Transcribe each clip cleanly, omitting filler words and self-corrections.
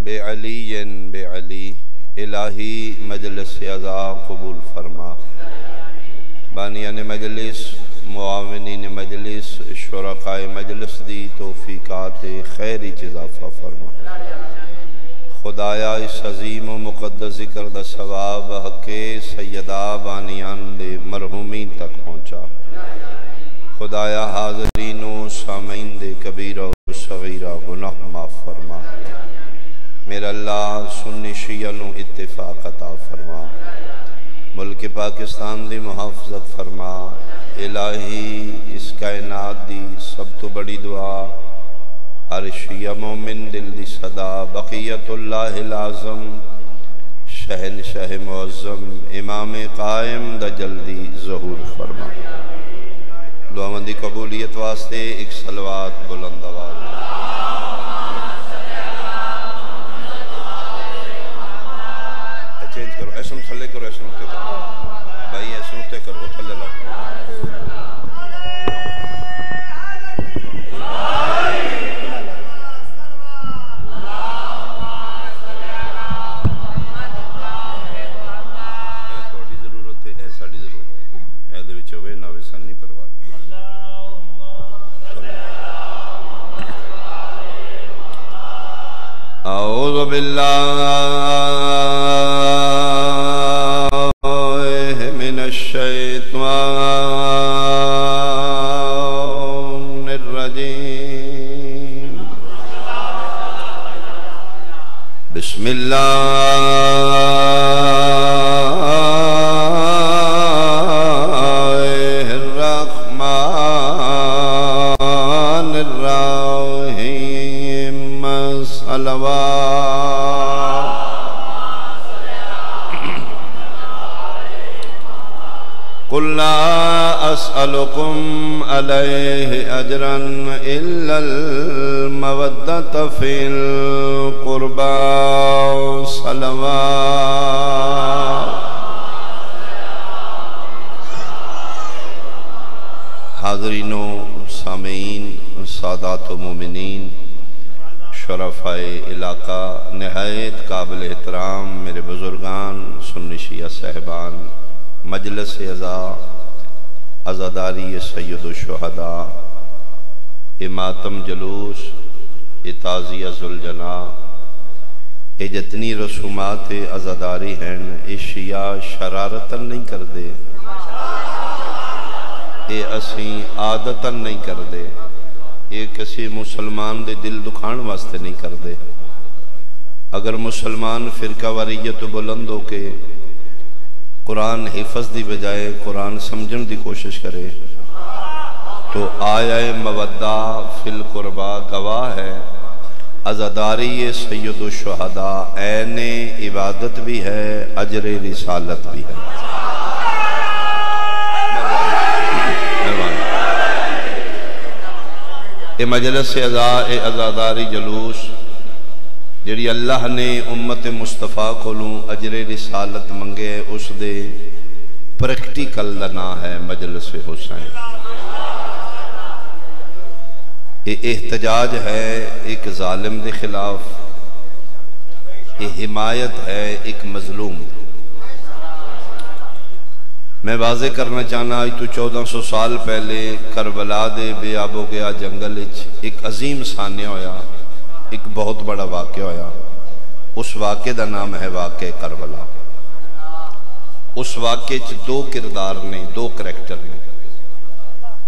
بعلی الہی مجلس عزا قبول فرما، بانیان مجلس، معاونین مجلس، شرکائے مجلس دی توفیقات خیری اضافہ فرما۔ خدایا اس عظیم و مقدس ذکر دا ثواب حق سیدہ بانیان دے مرحومین تک پہنچا۔ خدایا حاضرین و سامعین دے کبیرہ و صغیرہ گناہ معاف فرما۔ میرا اللہ سنی شیعہ نو اتفاق عطا فرما، ملک پاکستان دی محافظت فرما۔ الہی اس کائنات دی سب تو بڑی دعا، ہر شیعہ مومن دل دی صدا، بقیت اللہ العظم شہنشاہ معظم امام قائم دا جلدی ظہور فرما۔ دعاؤں دی قبولیت واسطے ایک صلوات بلند آواز۔ چینج کرو، ایسا تھلے کرو، ایسا نکتے کرو بھائی، ایسا نکتے کرو، تھلے لاؤ۔ تھوڑی ضرورت ہے، ہے ساڑی ضرورت ہے، اے دے وچ ہوئے نہ ویسا نہیں پرواہ۔ اعوذ باللہ من الشیطان الرجیم، بسم اللہ الرحمن الرحیم، صلوات۔ قل لا أسألكم عليه أجرا إلا المودة في القربى، صلوات۔ حاضرین و سامعین، سادات و مومنین، شرفائے علاقہ، نہایت قابل احترام میرے بزرگان، سنی شیعہ صاحبان، مجلس عزاداری سید الشہداء، ماتم جلوس، تعزیہ ذوالجناح، یہ جتنی رسومات عزاداری ہیں، یہ شیعہ شرارتاً نہیں کر دے، یہ اسیں عادتاً نہیں کر دے، یہ کسی مسلمان دے دل دکھان واسطے نہیں کر دے۔ اگر مسلمان فرقہ واریت بلند ہو کے قرآن حفظ دی بجائے قرآن سمجھن دی کوشش کرے تو آیہ مودہ فی القربہ گواہ ہے، عزاداری سید الشہداء عین عبادت بھی ہے، اجر رسالت بھی ہے۔ اے مجلس عزاداری جلوس جڑی اللہ نے امت مصطفیٰ کولوں اجر رسالت منگے، اس دے پریکٹیکل لنا ہے مجلس حسین۔ یہ احتجاج ہے ایک ظالم دے خلاف، یہ حمایت ہے ایک مظلوم۔ میں واضح کرنا چاہنا، آج تو 1400 سال پہلے کربلا دے بے آب و گیا جنگل ایک عظیم سانیہ ہویا، ایک بہت بڑا واقعہ ہویا۔ اس واقعے دا نام ہے واقعہ کربلا۔ اس واقعے دو کردار نے، دو کریکٹر نے،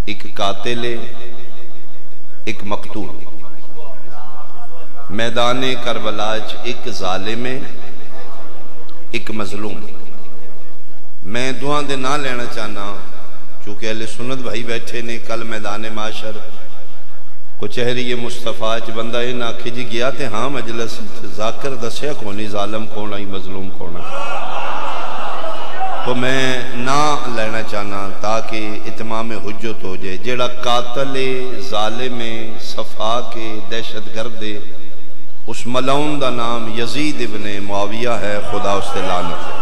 ایک قاتل ہے، ایک مقتول۔ میدان کربلا ایک ظالم ہے، ایک مظلوم۔ میں دعا دے نہ لینا چاہنا، چونکہ اہل سنت بھائی بیٹھے نے، کل میدان معاشر کچہری مصطفیٰ بندہ یہ نہ آکھے جی گیا تے ہاں مجلس ذاکر دسیا کونی ظالم کونا ہی مظلوم کونا، تو میں نہ لینا چاہنا تاکہ اتمام حجت ہو جائے۔ جیڑا قاتل ظالم صفا کے دہشت گرد، اس ملعون دا نام یزید ابن معاویہ ہے، خدا اس تے لعنت ہے۔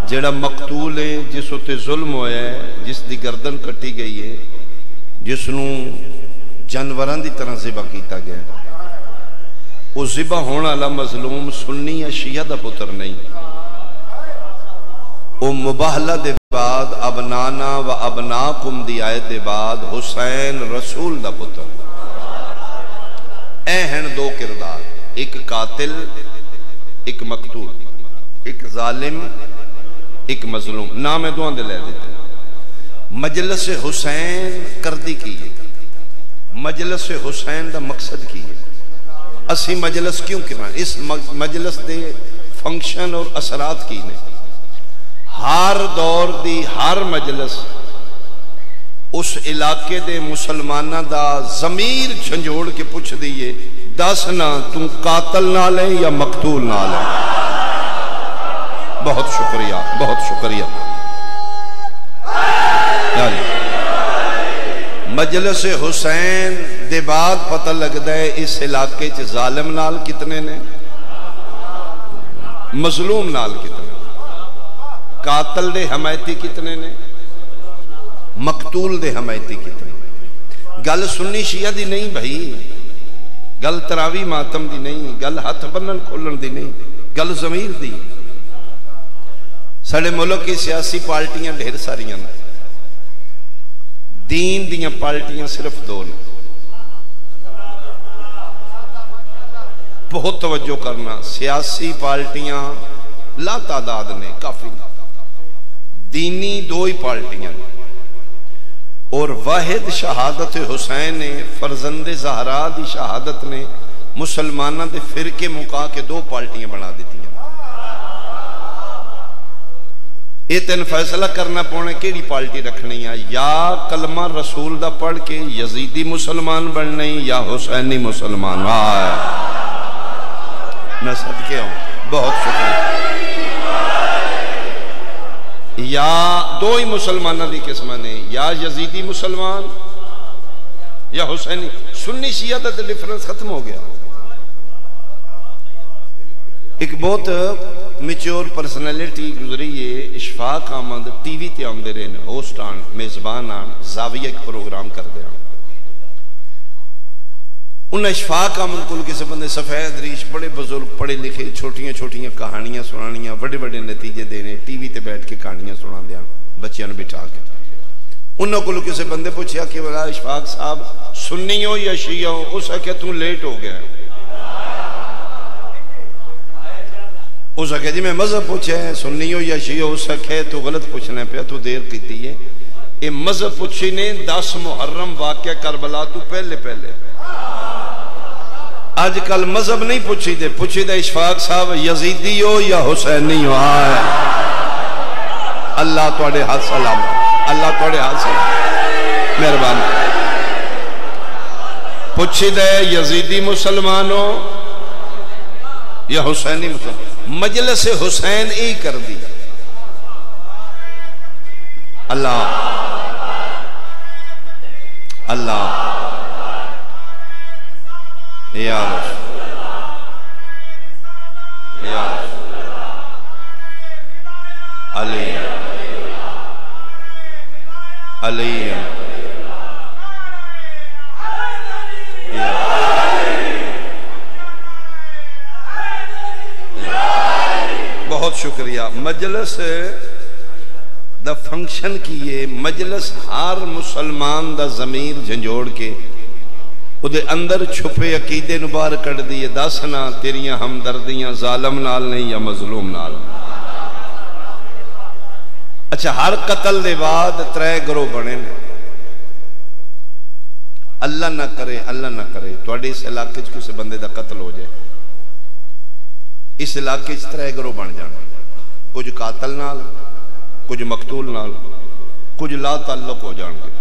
جیڑا مقتول ہے، جس اتے ظلم ہویا ہے، جس دی گردن کٹی گئی ہے، جس نوں جانوران دی طرح ذبح کیتا گیا ہے، وہ ذبح ہونے والا مظلوم سنی یا شیعہ دا پتر نہیں، وہ مباہلہ دے بعد ابنانا و ابناکم دی آیت دے بعد حسین رسول دا پتر۔ اے ہیں دو کردار، ایک قاتل ایک مقتول، ایک ظالم ایک مظلوم، نام دو اندے لے دیتے ہیں۔ مجلس حسین کردی کی ہے، مجلس حسین دا مقصد کی ہے، اسی مجلس کیوں کرنا، اس مجلس دے فنکشن اور اثرات کی نے۔ ہر دور دی ہر مجلس اس علاقے دے مسلمانہ دا ضمیر جھنجوڑ کے پوچھ دیئے، دس نا تم قاتل نہ لیں یا مقتول نہ لیں۔ بہت شکریہ، بہت شکریہ۔ مجلس حسین دے بعد پتہ لگ دے اس علاقے چ ظالم نال کتنے نے، مظلوم نال کتنے، قاتل دے حمایتی کتنے نے، مقتول دے حمایتی کتنے۔ گل سنی شیعہ دی نہیں بھائی، گل تراوی ماتم دی نہیں، گل ہاتھ بنن کھولن دی نہیں، گل ضمیر دی۔ ساڑے ملک کی سیاسی پارٹیاں ڈھیر ساریاں نے، دین دیاں پارٹیاں صرف دو نے۔ بہت توجہ کرنا، سیاسی پارٹیاں لا تعداد نے، کافی دینی دو ہی پارٹیاں نے، اور واحد شہادت حسین نے، فرزند زہرا دی شہادت نے مسلمانہ دے فرقے مکا کے دو پارٹیاں بنا دیتی ہیں۔ یہ تین فیصلہ کرنا پونے کیڑی پارٹی رکھنی ہے، یا کلمہ رسول دا پڑھ کے یزیدی مسلمان بننی یا حسینی مسلمان۔ میں صدقے ہوں، بہت شکریہ۔ یا دو ہی مسلمانہ دی قسمہ نے، یا یزیدی مسلمان یا حسینی۔ سنی شیعہ دا ڈیفرنس ختم ہو گیا۔ ایک بہت میچور پرسنالٹی گزری ہے، اشفاق احمد، ٹی وی تے آمدے رہے، ہوسٹ آن، میزبان آن، زاویہ ایک پروگرام کر دیا۔ انہیں اشفاق احمد کو کسی بندے سفید ریش، بڑے بزرگ پڑھے لکھے، چھوٹیاں چھوٹیاں کہانیاں سنانیاں، بڑے بڑے نتیجے دینے، ٹی وی تے بیٹھ کے کہانیاں سنا دیا بچیاں نے بٹھا کے۔ انہوں کو کسی بندے پوچھیا کہ بلا اشفاق صاحب سنی ہو یا شیعہ ہو؟ اس سے کہ تم لیٹ ہو گیا۔ اس سے کہ جی میں مذہب پوچھے ہیں سنی ہو یا شیعہ، اس سے کہ تو غلط پوچھنے پہ تو دیر کیتی ہے۔ یہ مذہب پوچھی نے 10 محرم واقعہ کربلا تو پہلے پہلے۔ آج کل مذہب نہیں پوچھی دے اشفاق صاحب یزیدی ہو یا حسینی ہو۔ آئے اللہ توڑے ہاتھ سلام، اللہ توڑے ہاتھ سلام، مہربان۔ پوچھی دے یزیدی مسلمان ہو یا حسینی مسلمان۔ مجلس حسین ای کر دی۔ اللہ اللہ یا رسول یا علی علی بہت شکریہ۔ مجلس دا فنکشن کیے، مجلس ہر مسلمان دا ضمیر جھنجوڑ کے دے اندر چھپے عقیدے نبار کٹ دیئے، دسنا تیریاں ہمدردیاں ظالم نال نہیں یا مظلوم نال۔ اچھا، ہر قتل دے بعد 3 گروہ بنے نے۔ اللہ نہ کرے، اللہ نہ کرے توڑے اس علاقے کسی بندے دا قتل ہو جائے، اس علاقے 3 گروہ بن جانا، کچھ قاتل نال، کچھ مقتول نال، کچھ لا تعلق ہو جان گے۔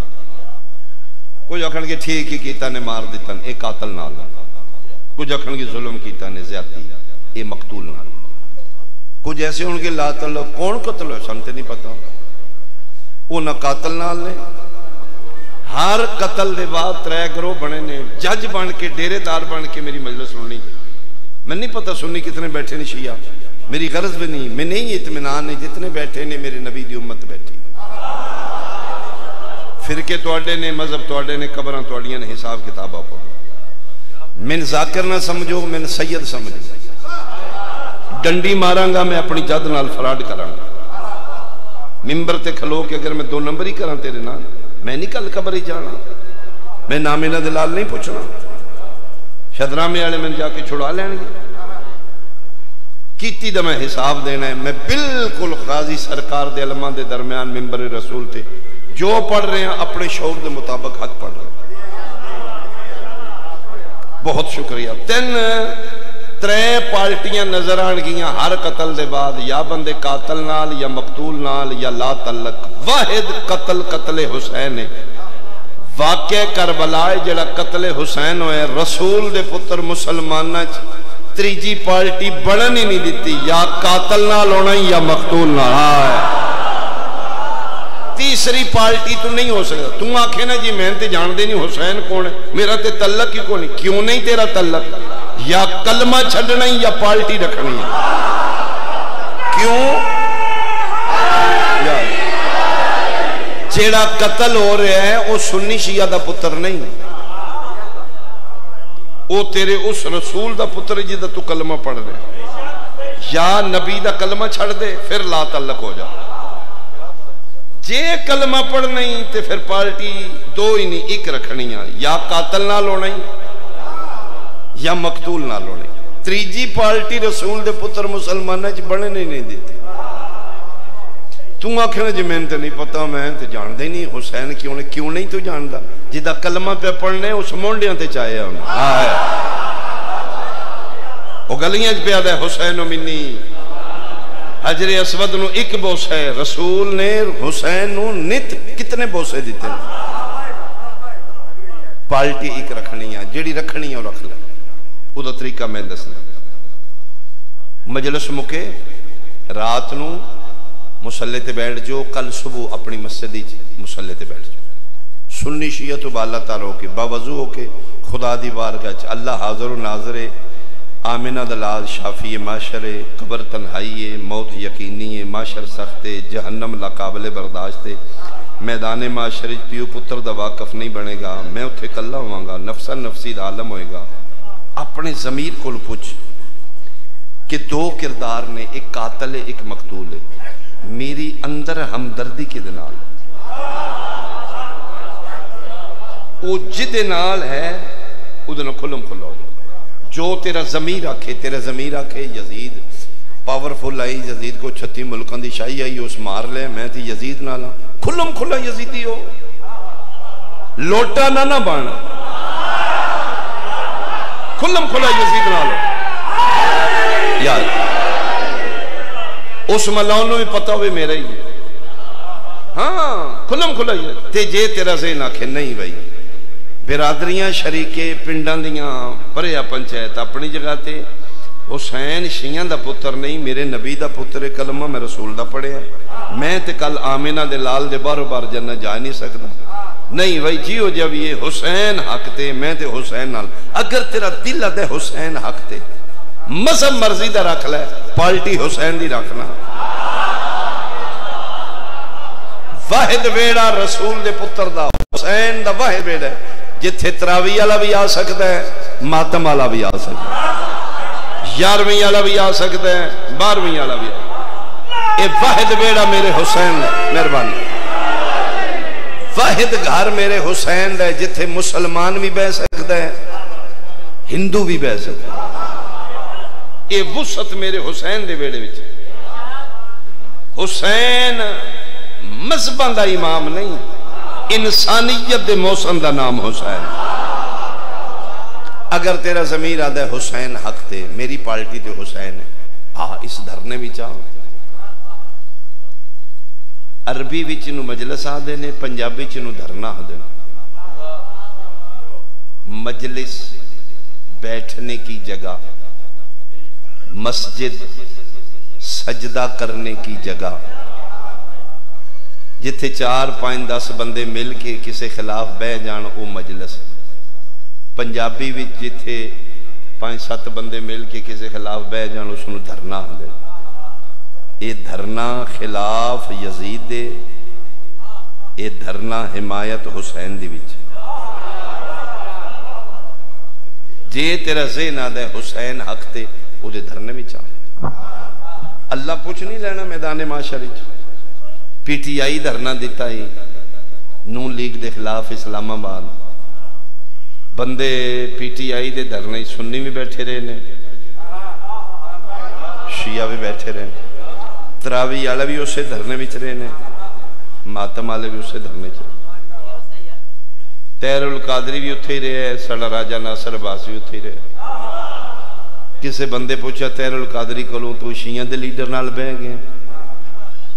کچھ آکھن کے ٹھیک ہی کیتا نے مار دیتا نے، ایک قاتل نال، کچھ آکھن کے ظلم کیتا نے زیادتی، ایک مقتول نال، کچھ ایسے ان کے لا تعلق کون قتل ہے سنتے نہیں پتا، وہ نہ قاتل نال نے۔ ہر قتل دے بعد 3 گروہ بنے نے، جج بن کے ڈیرے دار بن کے میری مجلس سننی۔ میں نہیں پتا سنی کتنے بیٹھے نے شیعہ، میری غرض بھی نہیں، میں نہیں اطمینان ہے جتنے بیٹھے نے میرے نبی دی امت بیٹھی۔ فرقے توڑے نے، مذہب توڑے نے، قبران توڑیاں نے، حساب کتاب آپ من ذاکر نہ سمجھو، من سید سمجھو. ڈنڈی ماراں گا میں اپنی جد نال فراڈ کراں گا. ممبر تے کھلو کہ اگر میں 2 نمبر ہی کراں تیرے نال، میں نہیں کل قبر ہی جانا، میں نامینا دلال نہیں پوچھنا. شدرامے والے میں جا کے چھڑا لین گے. کیتی دا میں حساب دینا ہے. میں بالکل قاضی سرکار دے علماء دے درمیان ممبر رسول تے جو پڑھ رہے ہیں اپنے شعور دے مطابق حق پڑھ رہے ہیں. بہت شکریہ. 3 پارٹیاں نظر آن گیاں ہر قتل دے بعد، یا بندے قاتل نال یا مقتول نال یا لا تعلق. واحد قتل حسین ہے. واقع کربلا جڑا قتل حسین ہوئے رسول دے پتر مسلمانہ تریجی پارٹی بڑھن ہی نہیں دیتی، یا قاتل نال ہونا یا مقتول نال. تیسری پارٹی تو نہیں ہو سکتا. تم آکھے نا جی میں تے جان دے نہیں حسین کون ہے، میرا تے تعلق ہی کون ہے. کیوں نہیں تیرا تعلق؟ یا کلمہ چھڑنا ہی یا پارٹی رکھنی ہے. کیوں؟ جیڑا قتل ہو رہا ہے وہ سنی شیعہ دا پتر نہیں، وہ تیرے اس رسول دا پتر جیدہ تو کلمہ پڑھ رہے. یا نبی دا کلمہ چھڑ دے پھر لا تعلق ہو جا. جے کلمہ پڑھ نہیں تے پھر پارٹی 2 ہی نہیں، ایک رکھنی ہے. یا قاتل نال ہونا ہی یا مقتول نال ہونا ہی. تریجی پارٹی رسول دے پتر مسلمانہ چ بڑھنے نہیں دیتی. تم آکھنا جی میں تے نہیں پتا، میں تے جان دے نہیں حسین کیوں نہیں تو جاندا. جدہ کلمہ پہ پڑھنے اس مونڈیاں تے چاہے ہوں. وہ گلیاں پہ آدھا ہے حسین و منی. حجر اسود نو ایک بوس ہے، رسول نے حسین نو نت کتنے بوسے دیتے ہیں. پارٹی ایک رکھنی ہے، جیڑی رکھنی ہے وہ رکھ لے. وہ دا طریقہ میں دسنا. مجلس مکے رات نو مسلح تے بیٹھ جو. کل صبح اپنی مسجدی مسلح تے بیٹھ جو. سنی شیعہ تو با اللہ تعالیٰ ہو کے باوضو ہو کے خدا دی بارگاہ چ اللہ حاضر و ناظر. آمنہ دلال شافی معاشرے، قبر تنہائی، موت یقینی، معاشر سخت، جہنم لاقابل برداشت. میدان معاشرے پیو پتر دا واقف نہیں بنے گا. میں اتھے کلہ ہوں گا، نفسا نفسی دا عالم ہوئے گا. اپنے ضمیر کو پوچھ کہ 2 کردار نے، ایک قاتل ہے ایک مقتول ہے. میری اندر ہمدردی کے دنال وہ جد نال ہے ادھنا کھلم کھلو. جو تیرا ضمیر آکھے، تیرا ضمیر آکھے یزید پاورفل آئی، یزید کو 36 ملکان دی شاہی آئی، اس مار لے. میں تھی یزید نالا کھلم کھلا یزیدی ہو. لوٹا نہ بانا، کھلم کھلا یزید نالو. یاد اس ملونوں بھی پتہ ہوئے میرا ہی. ہاں کھلم کھلا یہ تے جے تیرا ذہن آکھے نہیں بھائی. برادریاں شریکے پنڈاں دیاں پریا پنچایت اپنی جگہ تے. حسین شیعہ دا پتر نہیں، میرے نبی دا پتر کلمہ میں رسول دا پڑھے ہیں. میں تے کل آمینہ دے لال دے بارو بار جنہ جا نہیں سکتا. نہیں بھائی جیو جب یہ حسین حق تے میں تے حسین نال. اگر تیرا دل دے حسین حق تے مذہب مرضی دا رکھ لے، پارٹی حسین دی رکھنا. واحد ویڑا رسول دے پتر دا حسین دا واحد ویڑا ہے. جتھے تراوی والا بھی آ سکتا ہے، ماتم والا بھی آ سکتا ہے، 11ویں والا بھی آ سکتا ہے، 12ویں والا بھی. یہ واحد ویڑا میرے حسین ہے. مہربانی. واحد گھر میرے حسین ہے جتھے مسلمان بھی بہ سکتا ہے، ہندو بھی بہ سکتا ہے. یہ وسعت میرے حسین دے ویڑے وچ. حسین مذہباں دا امام نہیں، انسانیت دے موسم دا نام حسین. اگر تیرا ضمیر آدھا ہے حسین حق تے، میری پارٹی تے حسین ہے، اس دھرنے بھی چاہو. عربی وچ نو مجلس آدھے نے، پنجابی چ نو دھرنا آدھے. مجلس بیٹھنے کی جگہ، مسجد سجدہ کرنے کی جگہ. جتھے 4 5 10 بندے مل کے کسے خلاف بہ جان او مجلس. پنجابی وچ جتھے 5 7 بندے مل کے کسے خلاف بہ جان اس نو دھرنا آندے. اے دھرنا خلاف یزید دے، اے دھرنا حمایت حسین دی وچ. جے تیرا ذہن آدھا ہے حسین حق تے او دے دھرنے میں چاہ اللہ پوچھ نہیں لینا میدان معاشر پی ٹی آئی دھرنا دیتا ہی نون لیگ دے خلاف اسلام آباد بندے پی ٹی آئی دے دھرنے سنی بھی بیٹھے رہے نے شیعہ بھی بیٹھے رہے تراوی والا بھی اسے دھرنے بچ رہے نے ماتم والے بھی اسے دھرنے چ تیر القادری بھی اتھے ہی رہے سڑا راجہ ناصر عباس بھی اتھے ہی رہے کسے بندے پوچھا تیر القادری کولوں تو شیعہ دے لیڈر نال بہ گئے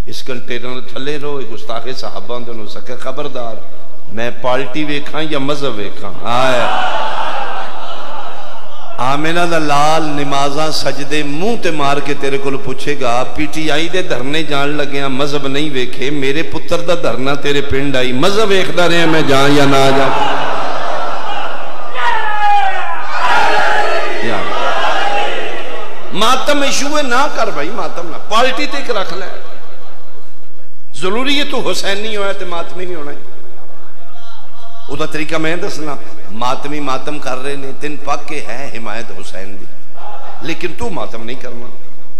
اس کنٹینر تھلے رہو ایک گستاخ صحابہ دے انہوں سکے خبردار میں پارٹی ویکھاں یا مذہب ویکھاں آئے آمینہ دا لال نمازاں سجدے منہ تے مار کے تیرے کو پوچھے گا پی ٹی آئی دے دھرنے جان لگے ہیں مذہب نہیں ویکھے میرے پتر دا دھرنا تیرے پنڈ آئی مذہب ویکھدا رہے ہیں میں جان یا نہ جا ماتم ایشوے نہ کر بھائی ماتم نہ پارٹی تک رکھ لے ضروری ہے تو حسین نہیں ہویا تے ماتمی نہیں ہونا ہے او دا طریقہ میں دسنا ماتمی ماتم کر رہے نے تن پاک کے ہے حمایت حسین دی لیکن تو ماتم نہیں کرنا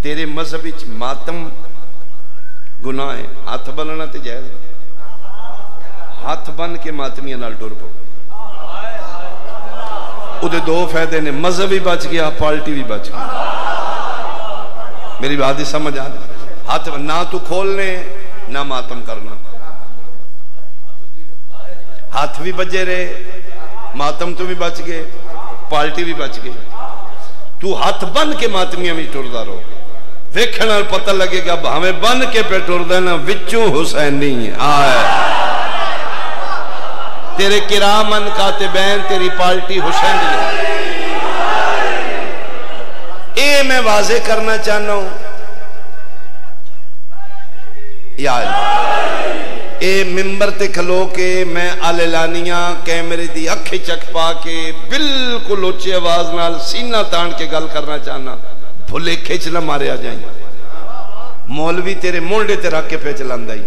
تیرے مذہب وچ ماتم گناہ ہے ہاتھ بننا تے جائز ہاتھ بن کے ماتمیاں نال ٹر پو او دے دو فائدے نے مذہب بھی بچ گیا پارٹی بھی بچ گیا میری بات ہی سمجھ آ ہاتھ نہ تو کھولنے نہ ماتم کرنا ہاتھ بھی بجے رہے ماتم تو بھی بچ گئے پارٹی بھی بچ گئے تو ہاتھ بن کے ماتمیاں بھی ٹردہ رہو ویکھنا پتہ لگے گا ہمیں بن کے پہ ٹردہ نا وچوں حسین نہیں ہے آئے تیرے کرامن کاتبین تیری پارٹی حسین دی اے میں واضح کرنا چاہنا ہوں یا اللہ اے ممبر تے کھلو کے میں اعلانیاں کیمرے دی اکھی چک پا کے بالکل اچھی آواز نال سینہ تان کے گل کرنا چاہنا بھلے کھچ نہ مارے آ جائیں مولوی تیرے مونڈے تے رکھ کے پہ چلاندہ ہی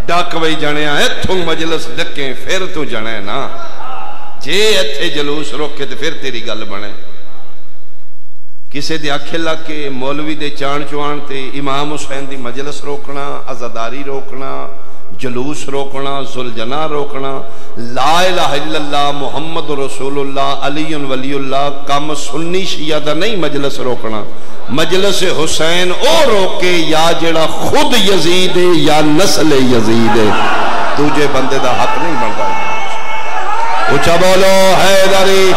ڈاک وہی جانے آئے تھو مجلس ڈکیں پھر تو جانے نا جے اتھے جلوس روکے تے پھر تیری گل بنے کسے دے آکھے لگ کے مولوی دے چان چوان تے امام حسین دی مجلس روکنا عزاداری روکنا جلوس روکنا ذوالجناح روکنا لا الہ الا اللہ محمد رسول اللہ علی ولی اللہ کم سنی شیعہ دا نہیں مجلس روکنا مجلس حسین او روکے یا جڑا خود یزید ہے یا نسل یزید ہے تجھے بندے دا حق نہیں بن رہا اچھا بولو حیدری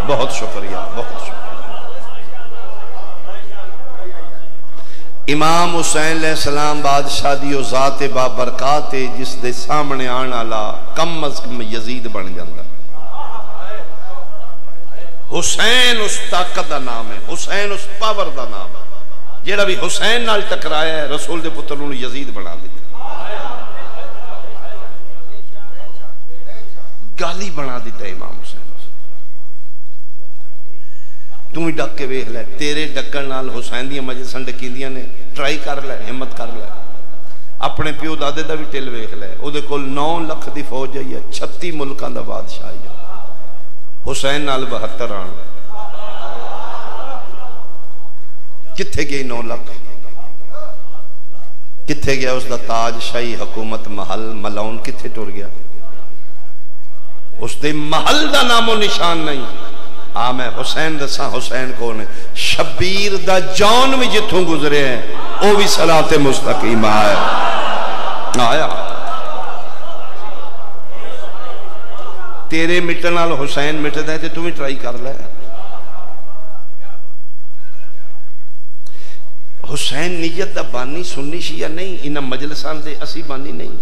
بہت شکریہ بہت شکریہ امام حسین علیہ السلام بادشاہ دیو ذات بابرکات جس دے سامنے آنا لا کم از کم یزید بن جاندہ حسین اس طاقت دا نام ہے حسین اس پاور دا نام ہے جیڑا بھی حسین نال ٹکرایا ہے رسول دے پتر انہوں یزید بنا دیتا گالی بنا دیتا ہے امام حسین تم ہی ڈک کے ویکھ لے تیرے ڈکن نال حسین دیاں مجلساں ڈکیندیاں نے ٹرائی کر لے ہمت کر لے اپنے پیو دادے دا بھی ٹل ویکھ لے او دے کول 9 لکھ دی فوج ہے 36 ملکاں دا بادشاہ ہے حسین نال 72 آن کتھے گئی 9 لکھ کتھے گیا اس دا تاج شاہی حکومت محل ملون کتھے ٹر گیا اس دے محل دا نام و نشان نہیں میں حسین دسا حسین کون ہے شبیر دا جان بھی جتوں گزرے ہیں او بھی صلاۃ مستقیم آیا تیرے مٹن نال حسین مٹدا ہے تے تم ہی ٹرائی کر لے حسین نیت دا بانی سنی شیعہ نہیں انہاں مجلساں دے اسی بانی نہیں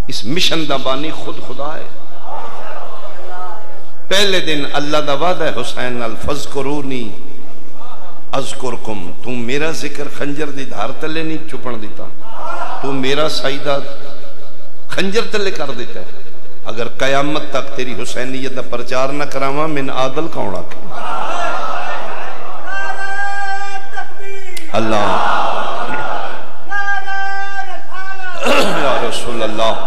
اس مشن دا بانی خود خدا ہے پہلے دن اللہ دا وعدہ ہے حسین نال فذکرونی اذکرکم تم میرا ذکر خنجر دی دھار تلے نہیں چھپن دیتا تم میرا سائدہ خنجر تلے کر دیتا ہے اگر قیامت تک تیری حسینیت دا پرچار نہ کراما من عادل کون آکے اللہ یا رسول اللہ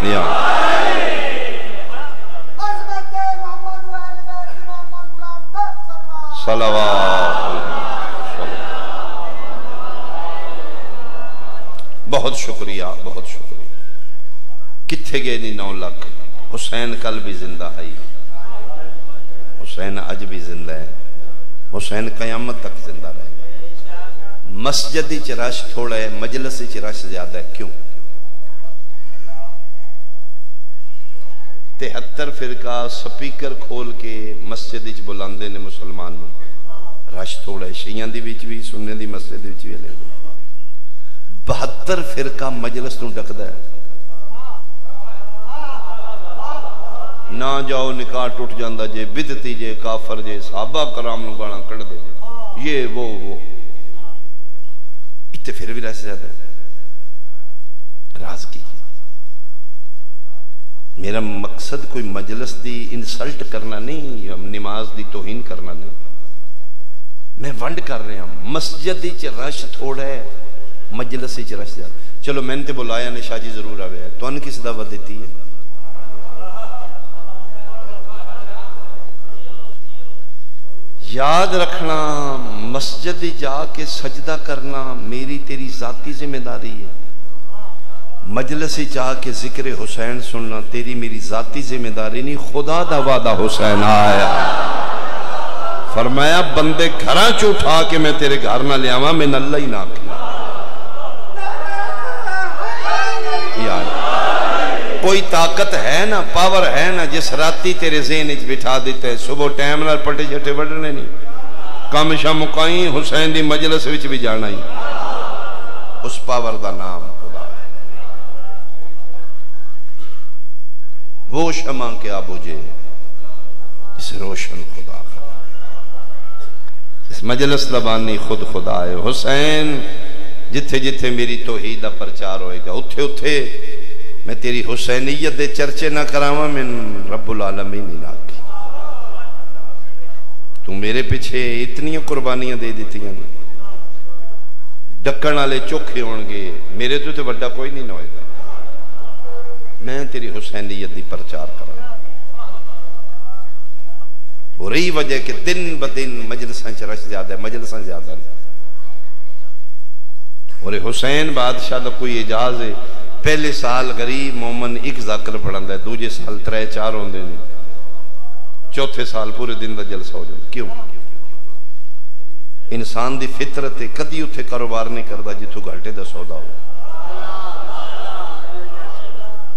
یا صلوات بہت شکریہ بہت شکریہ کتھے گئے نہیں 9 لاکھ حسین کل بھی زندہ ہے حسین اج بھی زندہ ہے حسین قیامت تک زندہ رہے مسجدی چ رش تھوڑا ہے مجلسی چ رش زیادہ ہے کیوں 73 فرقہ سپیکر کھول کے مسجد چ بلاندے نے مسلمان نو رش تھوڑا ہے شیعہ دی وچ بھی سننے دی مسجد وچ بھی لے 72 فرقہ مجلس نو ڈکدا ہے نہ جاؤ نکاح ٹوٹ جاندہ جے بدتی جے کافر جے صحابہ کرام نو گانا کڑ دے جے یہ وہ اتنے پھر بھی رہے زیادہ راز کی میرا مقصد کوئی مجلس دی انسلٹ کرنا نہیں نماز دی توہین کرنا نہیں میں ونڈ کر رہے ہیں مسجد دی چ رش تھوڑا ہے مجلس دی چ رش زیادہ چلو میں نے تے بلایا نے شاہ جی ضرور آوے ہے تو ان کس دعوت دیتی ہے یاد رکھنا مسجد جا کے سجدہ کرنا میری تیری ذاتی ذمہ داری ہے مجلس جا کے ذکر حسین سننا تیری میری ذاتی ذمہ داری نہیں خدا دا وعدہ حسین آیا فرمایا بندے گھراں چ اٹھا کے میں تیرے گھر نہ لے آواں میں اللہ ہی نہ کوئی طاقت ہے نا پاور ہے نا جس راتی تیرے ذہن وچ بٹھا دیتے ہیں صبح ٹائم نال پٹے چھٹے وڈنے نہیں کام شام مکائیں حسین دی مجلس وچ بھی جانا ہی اس پاور دا نام خدا وہ شمع کیا بجھے اس روشن خدا اس مجلس لبانی خود خدا ہے حسین جتھے جتھے میری توحید دا پرچار ہوئے گا اتھے اتھے میں تیری حسینیت دے چرچے نہ کراواں میں رب العالمین نہ کی تو میرے پیچھے اتنی قربانیاں دے دیتی ہیں ڈکن والے چوکھے ہون گے میرے تو بڑا کوئی نہیں ہوئے گا میں تیری حسینیت دی پرچار کراں وہ رہی وجہ کہ دن بدن مجلساں چ رش زیادہ ہے مجلساں زیادہ نہیں اور حسین بادشاہ دا کوئی اعجاز ہے پہلے سال غریب مومن ایک ذاکر پڑھندا ہے دوجے سال 3-4 ہوندے نے چوتھے سال پورے دن دا جلسہ ہو جائے کیوں انسان دی فطرت ہے کدی اتھے کاروبار نہیں کردا جتھوں گھاٹے دا سودا ہو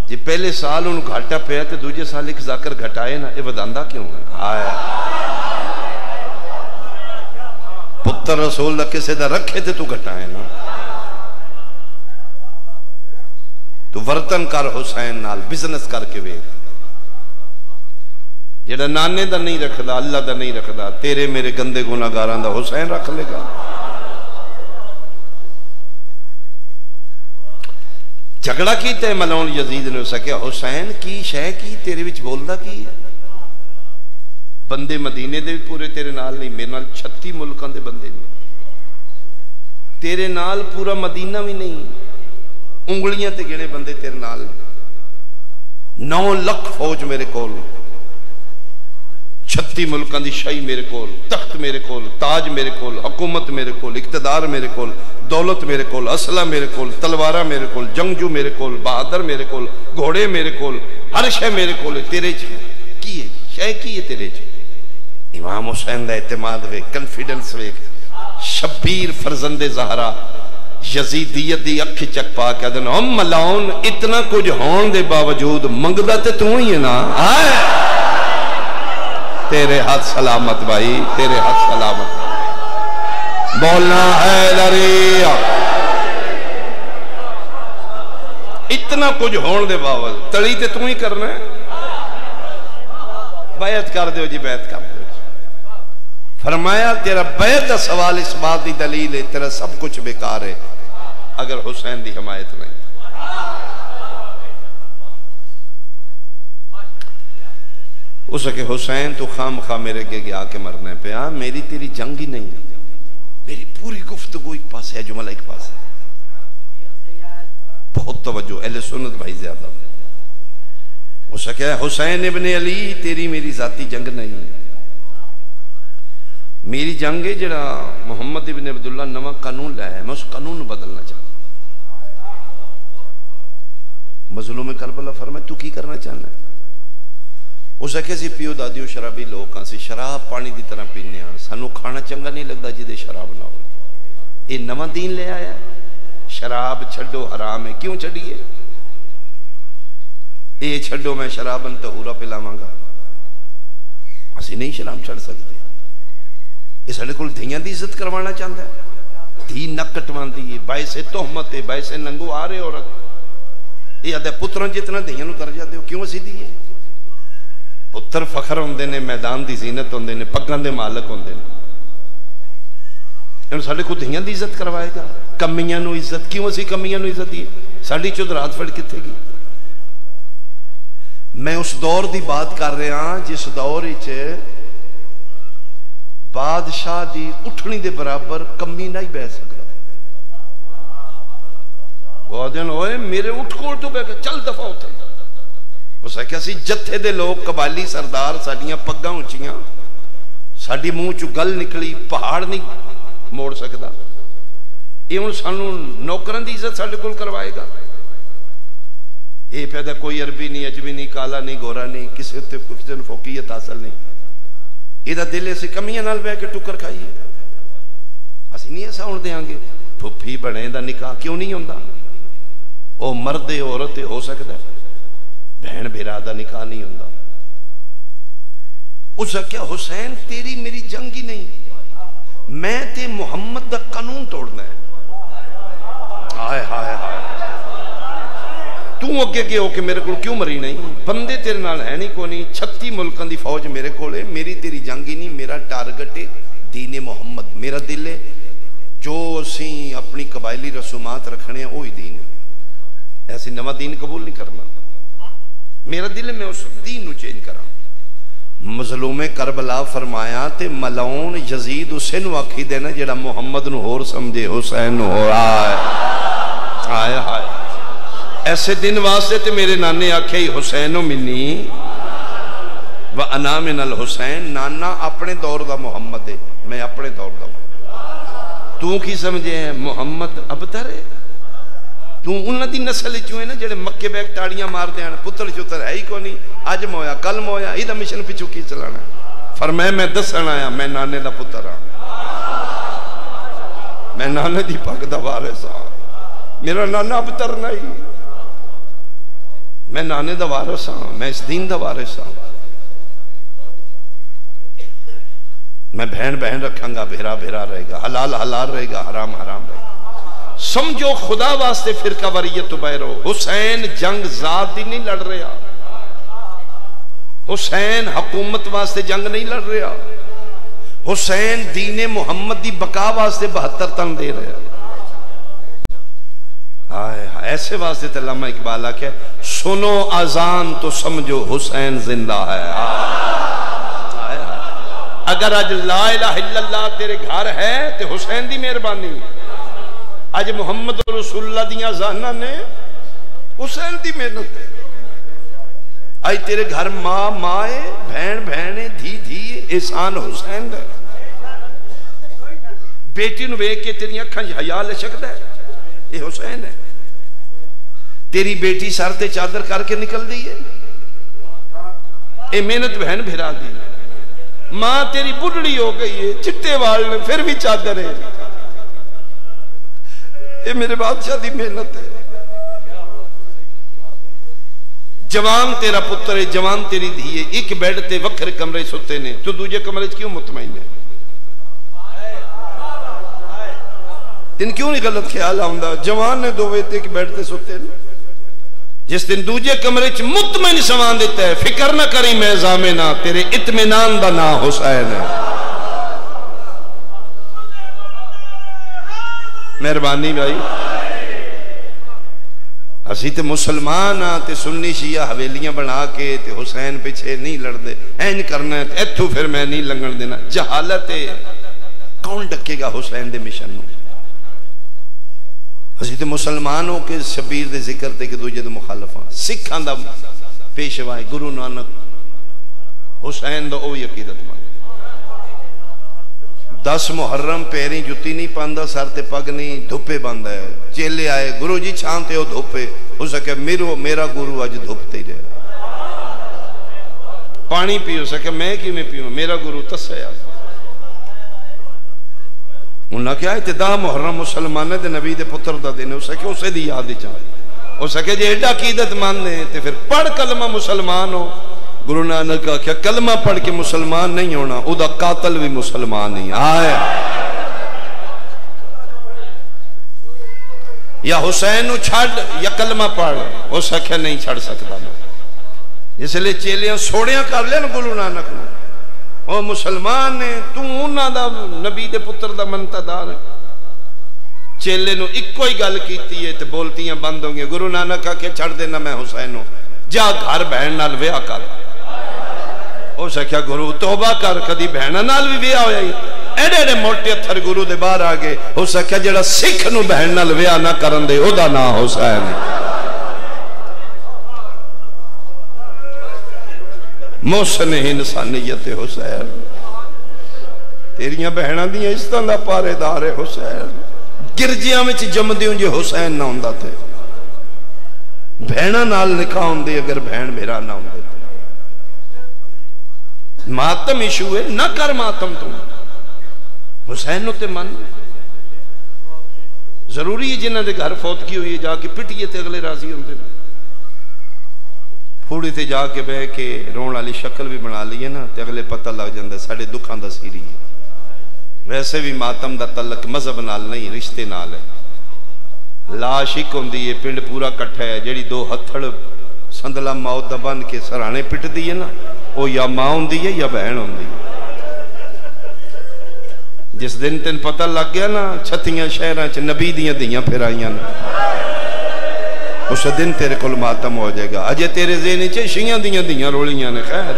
جی پہلے سال ان گھاٹا پیا تے دوجے سال ایک ذاکر گھٹائے نا یہ وداندا کیوں ہے آیا پتر رسول دا کسے دا رکھے تے تو گھٹائے نا تو ورتن کر حسین نال بزنس کر کے ویکھ جڑا نانے دا نہیں رکھدا اللہ دا نہیں رکھدا تیرے میرے گندے گناہگاراں دا حسین رکھ لے گا جھگڑا کیتا ہے ملعون یزید نے سکیا حسین کی شے کی تیرے وچ بولدا کی ہے بندے مدینے دے بھی پورے تیرے نال نہیں میرے نال 36 ملکاں دے بندے نہیں تیرے نال پورا مدینہ بھی نہیں انگلیاں تے گنے بندے تیرے نال 9 لاکھ فوج میرے کول 36 ملکاں دی شاہی میرے کول تخت میرے کول تاج میرے کول حکومت میرے کول اقتدار میرے کول دولت میرے کول اسلحہ میرے کول تلوارہ میرے کول جنگجو میرے کول بہادر میرے کول گھوڑے میرے کول ہر شے میرے کول تیرے چ کی ہے شے کی ہے تیرے چ امام حسین دا اعتماد وے کنفیڈنس وے شبیر فرزند زہرا یزیدیت دی اکھی چک پا کے دن ہم ملعون اتنا کچھ ہون دے باوجود منگدا تے تو ہی ہے نا آئے تیرے ہاتھ سلامت بھائی تیرے ہاتھ سلامت بولنا حیدری اتنا کچھ ہون دے باوجود تڑی تے تو ہی کرنا ہے بیعت کر دے جی بیعت کر دے فرمایا تیرا بیعت دا سوال اس بات دی دلیل ہے تیرا سب کچھ بیکار ہے اگر حسین دی حمایت نہیں اس کہ حسین تو خام خواہ میرے گیا کے مرنے پہ میری تیری جنگ ہی نہیں میری پوری گفتگو ایک پاس ہے جملہ ایک پاس ہے بہت توجہ اہل سنت بھائی زیادہ اس کہ حسین ابن علی تیری میری ذاتی جنگ نہیں میری جنگ ہے جڑا محمد ابن عبداللہ نواں قانون لایا ہے، میں اس قانون بدلنا چاہتا ہوں۔ مظلوم کربلا فرمائے تو کی کرنا چاہنا ہے؟ اس آکھے سی پیو دادیو شرابی لوگ ہاں سی، شراب پانی دی طرح پینے ہاں، سانو کھانا چنگا نہیں لگتا جی دے شراب نہ ہو۔ یہ نواں دین لے آیا ہے، شراب چھڈو حرام ہے، کیوں چھڈیے؟ یہ چھڈو میں شرابن طہورا پلاواں گا، اسی نہیں شراب چھڑ سکتے۔ یہ ساڈے کول دھیاں دی عزت کروانا چاہتا ہے، دھی نہ کٹواندی ہے، باعث تہمت ہے، باعث ننگو آ رہے عورت۔ یہ آدھے پتروں جتنا دھیاں نو درجہ دیو، کیوں اسی دیئے؟ پتر فخر ہوندے نے، میدان دی زینت ہوندے نے، پگاں دے مالک ہوندے نے۔ انہوں ساڈے کو دھیاں دی عزت کروائے گا، کمیاں نو عزت، کیوں اسی کمیاں نو عزت دیئے؟ ساڈی چودرات پھڑ کتے گی؟ میں اس دور دی بات کر رہا ہاں جس دور وچ بادشاہ دی اٹھنی دے برابر کمی نہیں بہ سکتا۔ وہ دن ہوئے میرے اٹھ کول تو بہ کے چل دفعہ ہوتے، اس ہے کہ سی جتھے دے لوگ قبائلی سردار ساڈیاں پگاں اونچیاں، ساڈی منہ چوں گل نکلی پہاڑ نہیں موڑ سکتا۔ یہ ہن سانو نوکراں دی عزت ساڈے کول کروائے گا؟ یہ پیدا کوئی عربی نہیں، عجمی نہیں، کالا نہیں، گورا نہیں، کسی نے فوقیت حاصل نہیں، یہ دل اسی کمیاں نال بہ کے ٹکر کھائیے۔ اسی نہیں ایسا ہون دیاں گے پھپھی بڑے دا نکاح کیوں نہیں ہوندا؟ او مرد عورت ہو سکتا ہے، بہن بھرا دا نکاح نہیں ہوندا۔ اس کیا حسین تیری میری جنگ ہی نہیں، میں تے محمد دا قانون توڑنا ہے۔ ہائے ہائے ہائے، تو اگے گئے ہو کہ میرے کو کیوں مری نہیں؟ بندے تیرے نال ہے نہیں کو نہیں، 36 ملکان دی فوج میرے کو لے، میری تیری جنگ ہی نہیں، میرا ٹارگٹ ہے دین محمد، میرا دل ہے جو اسی اپنی قبائلی رسومات رکھنے ہیں وہی دین ہے، ایسی نواں دین قبول نہیں کرنا۔ میرا دل ہے میں اس دین نو چینج کرا۔ مظلوم کربلا فرمایا تے ملعون یزید اسے نو آکھی دینا جڑا محمد نو ہور سمجھے حسین نو ہور آئے آئے آئے۔ ایسے دن واسطے تے میرے نانے آکھے حسینو منی وَأَنَا مِنَ الْحُسَيْن، نانا اپنے دور دا محمد ہے، میں اپنے دور دا محمد۔ تو کی سمجھے ہیں محمد ابتر ہے؟ تو انہاں دی نسل چوئے نا جڑے مکے بیک ٹاڑیاں مار دیاں، پتر چتر ہے ہی کو نہیں، اج مویا کل مویا، ہی دا مشن پچھو کی چلانا ہے؟ فرمائے میں دسن آیا میں نانے دا پتر ہاں، میں نانے دی پاک دا وارث ہاں، میرا نانا ابتر نہیں، میں نانے دا وارث ہاں، میں اس دین دا وارث ہاں۔ میں بہن بہن رکھاں گا، بھیرا بھیرا رہے گا، حلال حلال رہے گا، حرام حرام رہے گا۔ سمجھو خدا واسطے فرقہ وریت تو بیرو، حسین جنگ ذات دی نہیں لڑ رہا، حسین حکومت واسطے جنگ نہیں لڑ رہا، حسین دین محمد دی بقا واسطے 72 تن دے رہا۔ ایسے واسطے تے علامہ اقبال کہ سنو اذان تو سمجھو حسین زندہ ہے۔ اگر آج لا الہ الا اللہ تیرے گھر ہے تو حسین دی مہربانی، آج محمد رسول اللہ دیاں زانہ نے حسین دی محنت ہے۔ آج تیرے گھر ماں مائے، بہن بہنے، دھی دھی، احسان حسین ہے۔ بیٹی نو بے کے تیری اکھاں حیا لچکدا ہے، یہ حسین ہے۔ تیری بیٹی سر تے چادر کر کے نکل دی ہے، اے محنت بہن بھرا دی۔ ماں تیری بڑھڑی ہو گئی ہے، چٹے وال میں پھر بھی چادر ہے، یہ میرے بادشاہ دی محنت ہے۔ جوان تیرا پتر ہے، جوان تیری دھی ہے، ایک بیڈ تے وکھر کمرے ستے نے، تو دوجے کمرے کیوں مطمئن ہے؟ تین کیوں نہیں غلط خیال آؤندا؟ جوان نے دو ویتے ایک بیڈ تے ستے نے، جس دن دوجے کمرے چ مطمئن سوان دیتا ہے، فکر نہ کری میں زامنہ، تیرے اطمینان دا نا حسین ہے۔ مہربانی بھائی، اسی تے مسلمان ہاں تے سنی شیعہ حویلیاں بنا کے تے حسین پیچھے نہیں لڑ دے، این کرنا ہے ایتھو پھر میں نہیں لنگن دینا۔ جہالت ہے، کون ڈکے گا حسین دے مشن نو؟ اسی تے مسلمان ہو کے شبیر دے ذکر تے کہ دوجے دے مخالفاں، سکھاں دا پیشوائے گرو نانک، حسین دا اوہی عقیدت مان۔ 10 محرم پیریں جتی نہیں پاندہ، سر تے پگ نہیں، دھوپے باندھا ہے. چیلے آئے گرو جی چھان تے ہو دھوپے. ہو سکے میرا گرو اج دھوپتے ہی رہے. پانی پیو سکے میں کی میں پیو، میرا گرو تسے آ. انہاں کیا ہے 10 محرم مسلمانے دے نبی دے پتر دا دینے. ہو سکے اسے دی یاد چاہے. ہو سکے جے ایڈا عقیدت مان دیں تے پھر پڑھ کلمہ مسلمان ہو. گرو نانک کا کیا کلمہ پڑھ کے مسلمان نہیں ہونا، او دا قاتل بھی مسلمان نہیں آئے. یا حسین نو چھڑ یا کلمہ پڑھ، ہو سکے نہیں چھڑ سکتا. اس لئے چیلیاں سوڑیاں کر لیں گرو نانک نو. او مسلمان نے تو انہاں دا نبی دے پتر دا منتدار ہے. چیلے نو ایک کوئی گل کیتی ہے تے بولتیاں بند ہوں گے. گرو نانک کا کہ چھڑ دینا میں حسین نو، جا گھر بہن نال ویاہ کر. ہو سکیا گرو توبہ کر، کدی بہن نال بھی ویاہ ہویا ہی. ایڈے ایڈے موٹے اتھر گرو دے باہر آگے. ہو سکیا جڑا سکھ نو بہن نال ویاہ نہ کرن دے او دا نا حسین. محسن انسانیت حسین. تیریاں بہناں دیاں اس طرح پارے دار حسین. گرجیاں میں جمدیوں جے حسین نہ ہوندہ تھے. بہناں نال نکاح ہوندے اگر بہن میرا نہ ہوندے تھے. ماتم ایشو ہے نہ کر ماتم تم. حسین نو تے من ضروری ہے جنہاں دے گھر فوتگی ہوئی ہے جا کے پٹیے تے اگلے راضی ہوندے. پھوڑی تے جا کے بہ کے رون والی شکل بھی بنا لیے نا تے اگلے پتہ لگ جاندے ساڑے دکھاں دا سیری ہے. ویسے بھی ماتم دا تعلق مذہب نال نہیں رشتے نال ہے. لاش ایک ہوندی ہے پنڈ پورا کٹھا ہے. جیڑی 2 ہتھڑ سندلا موت دا بن کے سرانے پٹ دی ہے نا وہ یا ماں ہوندی ہے یا بہن ہوندی ہے. جس دن تین پتہ لگ گیا نا 36 شہراں چ نبی دیاں دیاں پھر آئیاں نا اس دن تیرے کل ماتم ہو جائے گا. اجے تیرے ذہن چ شیاں دیاں رولیاں نے. خیر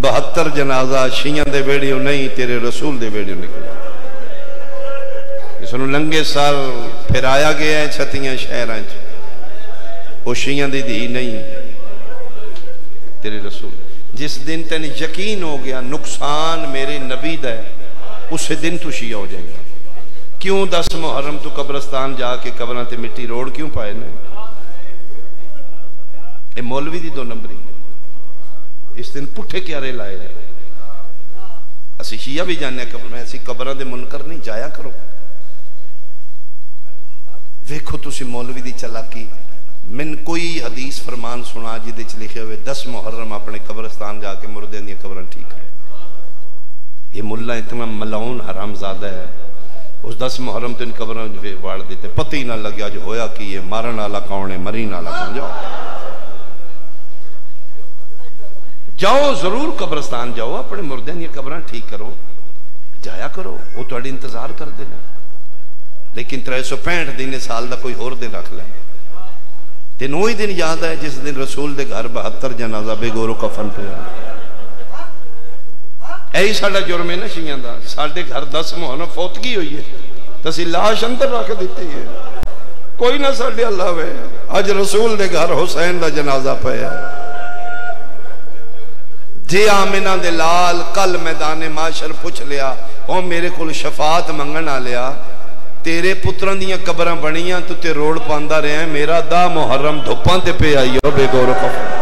72 جنازہ شیاں دے ویڑیوں نہیں تیرے رسول دے ویڑیوں نکلا. اس نو لنگے سال پھر آیا گیا ہے 36 شہراں چ. وہ شیاں دی دی نہیں تیرے رسول. جس دن تین یقین ہو گیا نقصان میرے نبی دا ہے اس دن تو شیعہ ہو جائے گا. کیوں 10 محرم تو قبرستان جا کے قبران تے مٹی روڑ کیوں پائے نا؟ اے مولوی دی 2 نمبری. اس دن پٹھے کیارے لائے ہیں. اسی شیعہ بھی جانے قبر میں ایسی قبران دے منکر نہیں جایا کرو. ویکھو تسی مولوی دی چلاکی. من کوئی حدیث فرمان سنا جدے چ لکھے ہوئے 10 محرم اپنے قبرستان جا کے مردے دی قبران ٹھیک ہے. یہ ملہ اتنا ملعون حرام زادہ ہے. اس 10 محرم تو ان قبران وار دیتے پتہ ہی نہ لگیا جو ہویا کہ یہ مارن والا کون ہے مرین والا کون. جاؤ ضرور قبرستان جاؤ اپنے مردے دی قبران ٹھیک کرو جایا کرو. وہ تھوڑی انتظار کر دینا. لیکن 365 دن سال دا کوئی اور دن رکھ لیں. دن وہی دن یاد ہے جس دن رسول دے گھر 72 جنازہ بے گورو کفن پہ. ایہی ساڑھا جرم ہے نا شیعہ دا. ساڑھے گھر 10 محرم فوتگی ہوئی ہے تسی لاش اندر رکھ دیتے ہیں. کوئی نہ ساڑھے اللہ ہے. آج رسول دے گھر حسین دا جنازہ پہ ہے. جے آمینہ دے لال کل میدان معاشر پوچھ لیا او میرے کل شفاعت منگنا لیا تیرے پتران دیاں قبران بنیاں تو تے روڑ پاندہ رہے ہیں. میرا 10 محرم دھوپان تے پہ آئی ہو بے گورو کفن.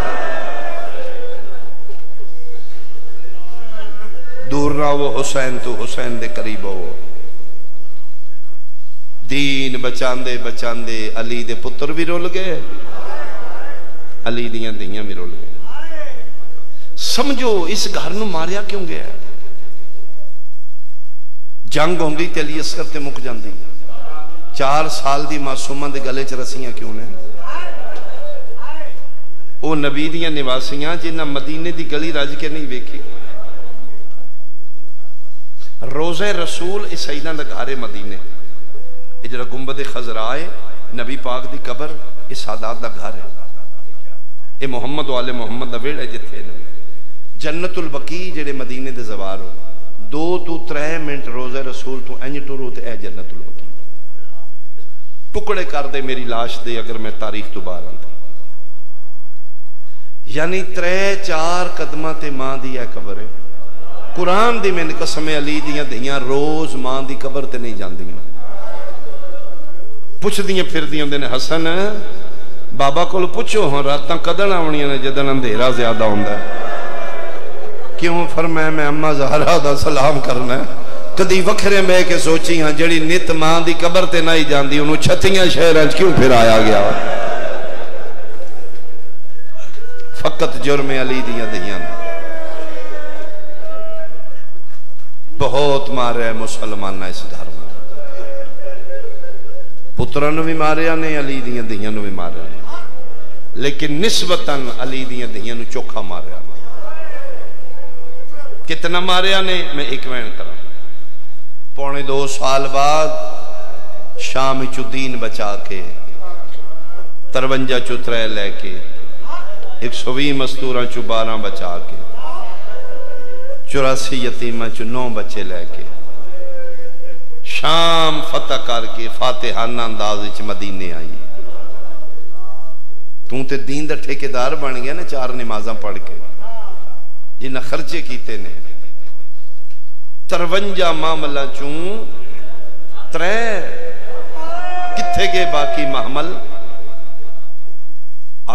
دور نہ وہ حسین تو حسین دے قریب ہو. دین بچاندے بچاندے علی دے پتر بھی رول گئے علی دیاں دیاں بھی رول گئے. سمجھو اس گھر نو ماریا کیوں گیا. جنگ ہوندی تے علی اصغر تے مک جاندی. 4 سال دی معصومہ دے گلے چ رسیاں کیوں نے. او نبی دیاں نواسیاں جنہاں مدینے دی گلی رج کے نہیں ویکھی. روزہ رسول اس سیدہ دا گھر مدینے. یہ جڑا گنبد خضراء ہے نبی پاک دی قبر اس سادات دا گھر ہے. یہ محمد والے محمد دا ویڑا جتھے نبی. جنت البقیع جڑے مدینے دے زوار ہو 2 تو 3 منٹ روزہ رسول تو انج ٹرو تے اے جنت البقیع. ٹکڑے کر دے میری لاش دے اگر میں تاریخ تو باہر آندے. یعنی 3-4 قدمہ تے ماں دی اے قبر ہے. قرآن دی من قسم علی دیاں دیاں روز ماں دی قبر تے نہیں جاندیاں پوچھ دیاں پھر دیاں دینے حسن بابا کو پوچھو ہوں راتاں قدر آونیاں نے جدن اندھیرا زیادہ ہوندہ ہے کیوں فرمایا میں اماں زہرا دا سلام کرنا ہے کدی وکھرے میں کے سوچی ہاں جڑی نت ماں دی قبر تے نہیں جاندی انہوں چھتیاں شہرانچ کیوں پھر آیا گیا فقط جرم علی دیاں دیاں بہت مارے ہیں مسلمانہ اس گھر میں پترانو بھی مارے نے علی دیاں دیاں نو بھی مارے ہیں لیکن نسبتاً علی دیاں دیاں نو چوکھا مارے ہیں کتنا مارے نے میں ایک وین کرا 2.5 سال بعد شام چو دین بچا کے 53 چو 3 لے کے 120 مستورہ چو 12 بچا کے 84 یتیمہ چو 9 بچے لے کے شام فتح کر کے فاتحانہ انداز وچ مدینے آئی توں تے دین دا ٹھیکیدار بن گیا نا 4 نمازاں پڑھ کے جنہ خرچے کیتے نے 53 معاملہ چوں 3 کتھے گئے باقی محمل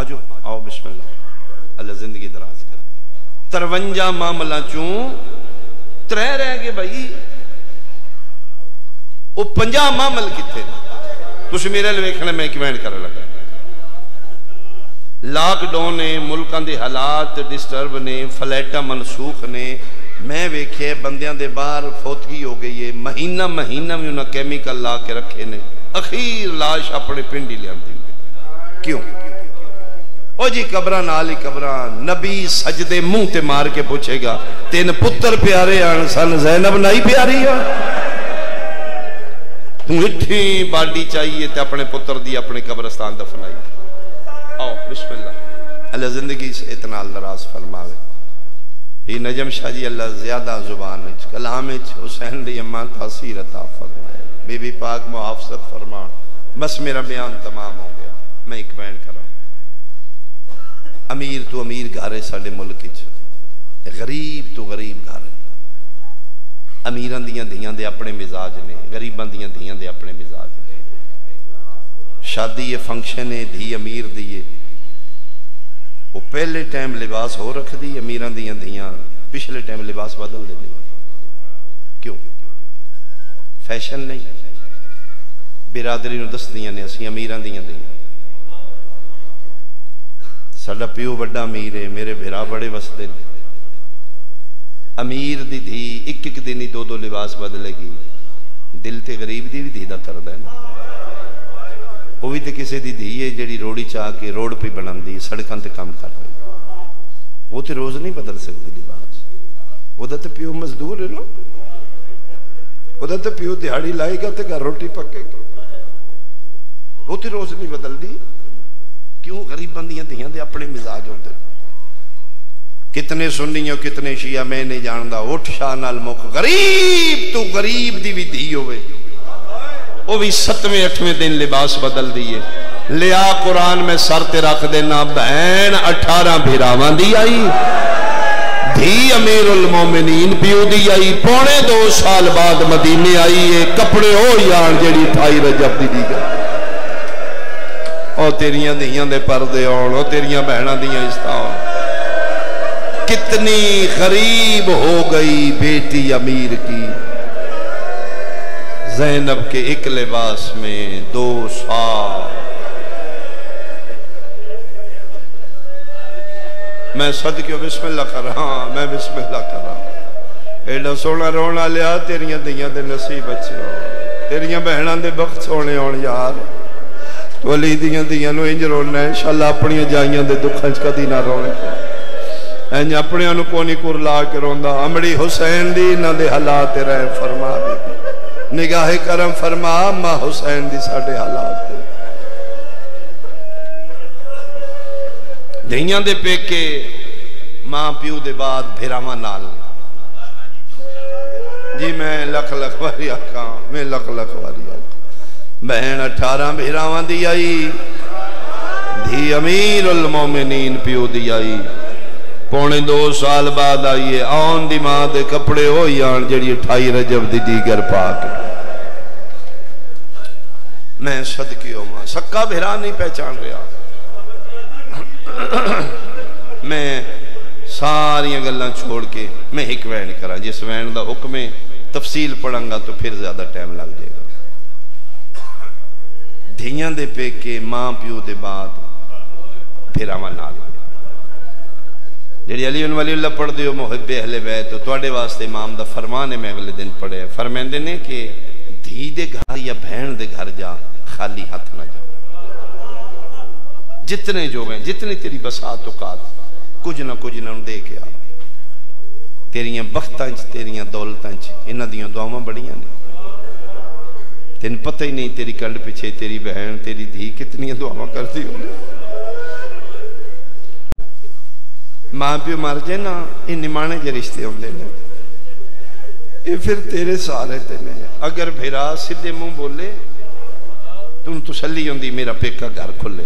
آجو آؤ بسم اللہ اللہ زندگی دراز کر 53 معاملہ چوں 3 رہ گئے بھائی وہ 50 معامل کتھے تُس میرے لویکھنے میں ایک وینڈ کر لگا لاک ڈاؤن نے ملکان دے حالات ڈسٹرب نے فلیٹا منسوخ نے میں ویکھے بندیاں دے باہر فوتگی ہو گئی ہے مہینہ میں انہاں کیمیکل لا کے رکھے نے اخیر لاش اپنے پنڈی لے آندی کیوں او جی قبران آلی قبران نبی سجدے منہ تے مار کے پوچھے گا تین پتر پیارے آن سن زینب نہیں پیاری ہے تم اٹھی باڈی چاہیے تے اپنے پتر دی اپنے قبرستان دفنائی آؤ بسم اللہ اللہ زندگی سے اتنال دراز فرماوے یہ نجم شاہ جی اللہ زیادہ زبان کلام حسین دی اماں تاثیر عطا فرمائے بی بی پاک محافظت فرما بس میرا بیان تمام ہو گیا میں ایک بیان کر رہا ہوں امیر تو امیر گھارے ساڑے ملک غریب تو غریب گھارے امیران دیاں دیاں دے اپنے مزاج نے غریبان دیاں دیاں دے اپنے مزاج نے شادی یہ فنکشن ہے دھی امیر دیئے وہ پہلے ٹائم لباس ہو رکھ دی امیران دیاں دیاں پچھلے ٹائم لباس بدل دے دی کیوں فیشن نہیں برادری نو دس دیاں نے اسی امیران دیاں دیاں ساڑا پیو بڑا امیر ہے میرے بھرا بڑے وسدے نے امیر دی دھی ایک دنی 2 لباس بدلے گی دل تے غریب دی بھی دھی دا کر دے وہ بھی تے کسے دی دھی ہے جڑی روڑی چاہ کے روڑ پہ بنان دی سڑکان تے کام کر رہی وہ تے روز نہیں بدل سکتی لباس وہ تے پیو مزدور ہے نا وہ تے پیو دیہاڑی لائے گا تے گھر روٹی پکے گا وہ تے روز نہیں بدل دی کیوں غریب بندیاں دیاں دے اپنے مزاج ہوتے کتنے سنیوں کتنے شیعہ میں نہیں جاندہ اٹھ شاہ نال مک غریب تو غریب دی بھی دی ہوئے وہ بھی 7ویں 8ویں دن لباس بدل دیئے لیا قرآن میں سر تے رکھ دینا بہن 18 بھیراوان دی آئی دھی امیر المومنین پیو دی آئی 2.5 سال بعد مدینے آئی ہے کپڑے ہو یان جیڑی 28 رجب دی گئی او تیریاں دیاں دے پردے ہون او تیریاں بہناں دیاں استا ہون کتنی غریب ہو گئی بیٹی امیر کی زینب کے ایک لباس میں 2 سال میں صدقیوں بسم اللہ کر رہا ہوں میں بسم اللہ کر رہا ہوں ایڈا سونا رونا لیا تیریاں دیاں دے نصیب اچھے ہو تیریاں بہناں دے بخت سونے ہون یار تو علی دیاں دیاں نو انج رونا ہے انشاءاللہ اپنی جائیاں دے دکھنچ کا دینا رونے انج اپنے انو کونی کور لا کے روندہ امڑی حسین دی نہ دے حالات رہے فرما دی نگاہ کرم فرما ماں حسین دی ساڑھے حالات دے دھیاں دے پیکے ماں پیو دے بعد بھیراما نال جی میں لکھ واری آکاں میں لکھ واری آکاں بہن 18 بھیراوان دی آئی دھی امیر المومنین پیو دی آئی پونے 2 سال بعد آئیے آن دی ماں دے کپڑے ہوئی آن جڑی 28 رجب دی دیگر پاک میں صدقے ہوں سکا بھرا نہیں پہچان رہا میں ساری گلاں چھوڑ کے میں ایک وین کرا جس وین دا حکم تفصیل پڑھاں گا تو پھر زیادہ ٹائم لگ جائے گا دھیاں دے پیکے ماں پیو دے بعد بھراواں نال جڑی علی ولی اللہ پڑھ دیو محب اہل بیت تو تواڈے واسطے امام دا فرمان ہے میں اگلے دن پڑھے فرماندے نے کہ دھی دے گھر یا بہن دے گھر جا خالی ہاتھ نہ جا جتنے جو ہیں جتنی تیری بسات اوقات کچھ نہ دے کے آ تیریاں بختاں چ تیریاں دولتاں چ انہاں دیاں دعاواں بڑیاں نے تین پتہ ہی نہیں تیری کنڈ پیچھے تیری بہن تیری دھی کتنی دعاواں کرتی ہو ماں پیو مر جائے نا یہ نمانے کے رشتے ہوندے نے یہ پھر تیرے سارے تے نے اگر بھیرا سدھے منہ بولے تم تسلی ہوندی میرا پیکا گھر کھلے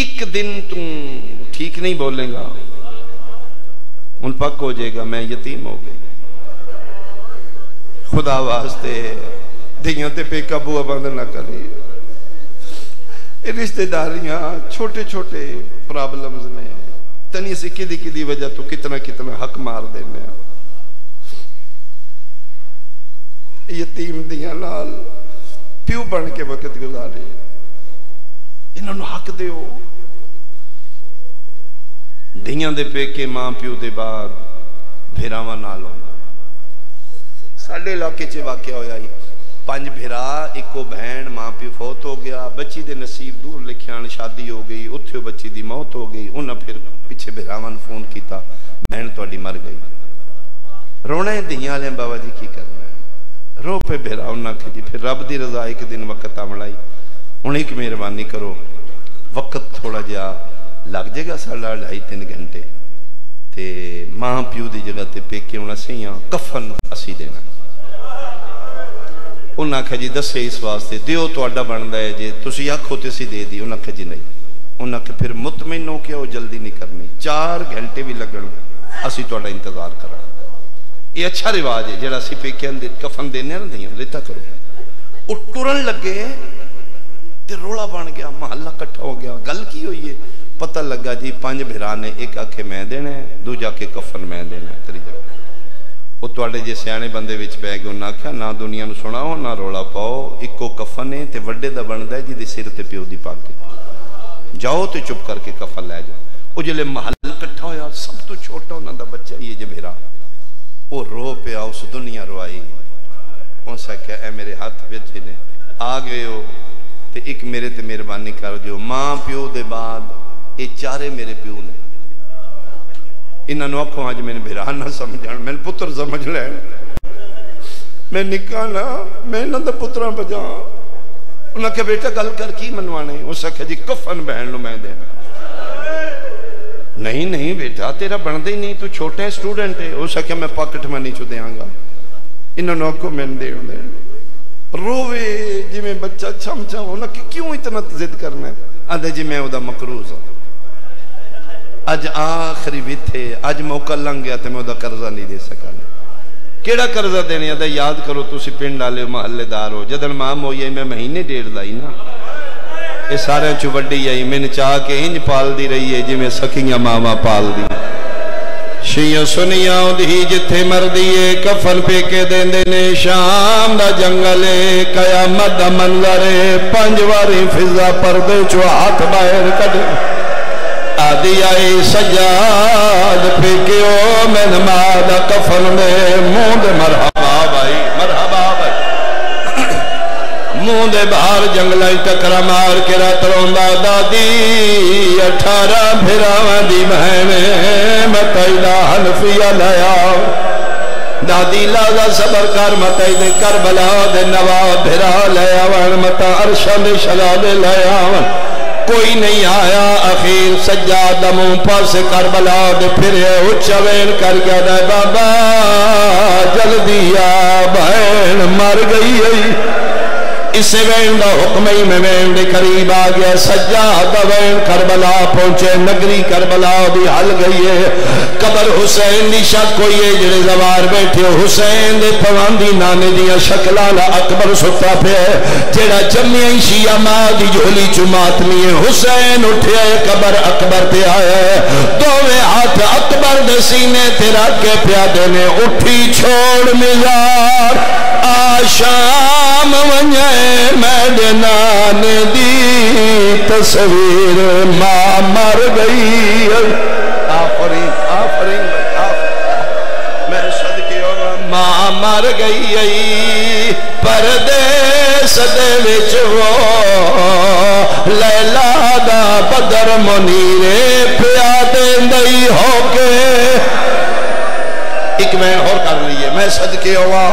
ایک دن تم ٹھیک نہیں بولے گا ان پک ہو جائے گا میں یتیم ہو گئی خدا واسطے دیاں تے پیکا بوا بند نہ کری رشتہ داریاں چھوٹے چھوٹے پرابلمز نے تنی سے کدی وجہ تو کتنا حق مار دینے یتیم دیاں نال پیو بن کے وقت گزارے انہوں نے حق دے ہو دیاں دے پیکے ماں پیو دے بعد بھیراواں نال ہو ساڑھے علاقے چے واقعہ ہویا ہی 5 بھیرا ایکو بہن ماں پیو فوت ہو گیا بچی دے نصیب دور لکھیان شادی ہو گئی اتھے بچی دی موت ہو گئی انہاں پھر پیچھے بھیراوان فون کیتا بہن توڑی مر گئی رونے دیاں لیں بابا جی کی کرنا ہے رو پہ بھیراؤں نہ کھجی پھر رب دی رضا ایک دن وقت آمڑائی انہیں ایک مہربانی کرو وقت تھوڑا جا لگ جائے گا 2.5-3 گھنٹے تے ماں پیو دی جگہ تے پیکے انہاں سیاں کفن اسی دینا انہاں کھجی دسے اس واسطے دیو تو اڈا بندہ ہے جے تسی آنکھو تے سی دے دی انہاں کھجی نہیں انہاں کہ پھر مطمئن ہو کیا وہ جلدی نہیں کرنی 4 گھنٹے بھی لگن اسی تو اڈا انتظار کرا یہ اچھا رواج ہے جڑا سی پیکے اندر کفن دینے نہ دیاں لیتا کرو وہ ٹرن لگے تے روڑا بن گیا محلہ کٹھا ہو گیا گل کی ہوئی ہے پتہ لگا جی 5 بھرانے ایک آکھے میں دینے دو جا کے کفن میں دینے تری جا وہ توڑے جے سیانے بندے وچ پہ گئے انہاں کیا نہ دنیا نو سناؤ نہ روڑا پاؤ ایکو کفن ہے تے وڈے دا بندہ ہے جی دے سر تے پیو دی پاک دی جاؤ تے چپ کر کے کفن لے جاؤ وہ جلے محل کٹھا ہویا سب تو چھوٹا انہاں دا بچہ یہ جے بھیرا وہ رو پیا اس دنیا روائی ان سے کہا اے میرے ہاتھ بیٹھے نے آ گئے ہو تے ایک میرے تے مہربانی کر جو ماں پیو دے بعد یہ 4 میرے پیو نے انہاں نو آکھوں آج میں نے بھیران نہ سمجھان میں نے پتر سمجھ لین میں نکانا میں انہاں دا پتران بجا انہاں کہا بیٹا گل کر کی منوانے اس سے کہا جی کفن بہن لو میں دینا نہیں بیٹا تیرا بندے ہی نہیں تو چھوٹے سٹوڈنٹ ہے اس سے کہا میں پاکٹ منی چو دے آنگا انہاں نو آکھوں میں دے روے جی میں بچہ چھم چھم انہاں کہ کیوں اتنا ضد کرنا ہے آدھے جی میں ادا مقروض ہوں اج آخری بھی تھے اج موقع لنگ گیا تھے میں ادا قرضہ نہیں دے سکا کیڑا قرضہ دینے ادا یاد کرو تو سی پنڈ ڈالے ہو محلے دار ہو جدن مام ہو یہ میں مہینے 1.5 لائی نا یہ سارے چو وڈی آئی میں نے چاہ کے انج پال دی رہی ہے جی میں سکیاں ماما پال دی شیعہ سنیاں دی جتھے مردیے کفن پہ کے دین دینے شام دا جنگلے قیامت دا منظرے 5 واری فضا پردے چو ہاتھ باہر کڑے آدھی آئی سجاد پہ کے او میں نماد کفن میں موند مرحبا بھائی مون دے باہر جنگلائی ٹکرا مار کے رات روندہ دادی 18 بھراوان دی بہنے متعیدہ حنفیہ لیا دادی لازہ صبر کر متعیدہ کربلا دے نواب بھرا لیا وان متع عرشان دے شلاد لیا وان کوئی نہیں آیا اخیر سجاد مون پاس کربلا دے پھرے اچھوین کر گیا دے بابا جلدی آ بہن مر گئی ہے اسے وین دا حکم ہی میں وین دے قریب آ گیا سجاد دا وین کربلا پہنچے نگری کربلا بھی حل گئی ہے قبر حسین دی شک ہوئی ہے جڑے زوار بیٹھے حسین دے پواندی نانے دیا شکلالا اکبر ستا پہ جڑا جمعی شیعہ ماں دی جھولی چماتمی ہے حسین اٹھے قبر اکبر تے آئے دوویں ہاتھ اکبر دے سینے تیرا کے پیادے نے اٹھی چھوڑ مزار آشام ونجے میڈے نانے دی تصویر ماں مر گئی آفرین آفرین میں صدقے ہوگا ماں مر گئی پردیس دے وچ وہ لیلا دا بدر منیرے پیادے نہیں ہو کے ایک میں اور کر لیے میں صدقے ہوا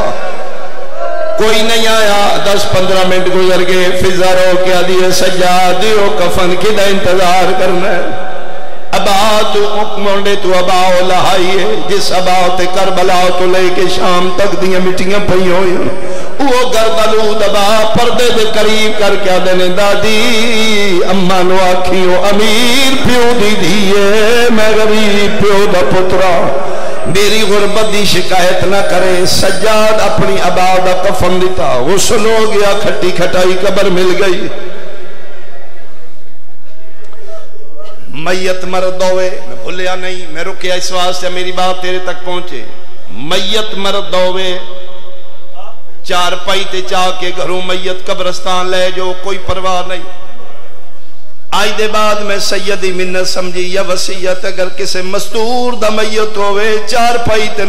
کوئی نہیں آیا 10-15 منٹ گزر گئے فضا رو کیا دیئے سجادیو کفن کی دا انتظار کرنا ہے ابا تو مونڈے تو اباؤ لہائیے جس اباؤ تے کربلاؤ تو لے کے شام تک دیاں مٹیاں پہی ہوئی وہ گردلود ابا پردے دے قریب کر کیا دینے دادی اماں نو آکھیو امیر پیو دی دیئے میں غریب پیو دا پترا میری غربت دی شکایت نہ کرے سجاد اپنی ابا دا کفن دیتا غسل ہو گیا کھٹی کھٹائی قبر مل گئی میت مرد ہوئے میں بھولیا نہیں میں رکیا اس واسطے میری بات تیرے تک پہنچے میت مرد ہوئے چار پائی تے چاہ کے گھروں میت قبرستان لے جو کوئی پرواہ نہیں آئی دے بعد میں سیدی منت سمجھی یا وسیعت اگر کسے مستور دا میت ہوئے چار پائی تے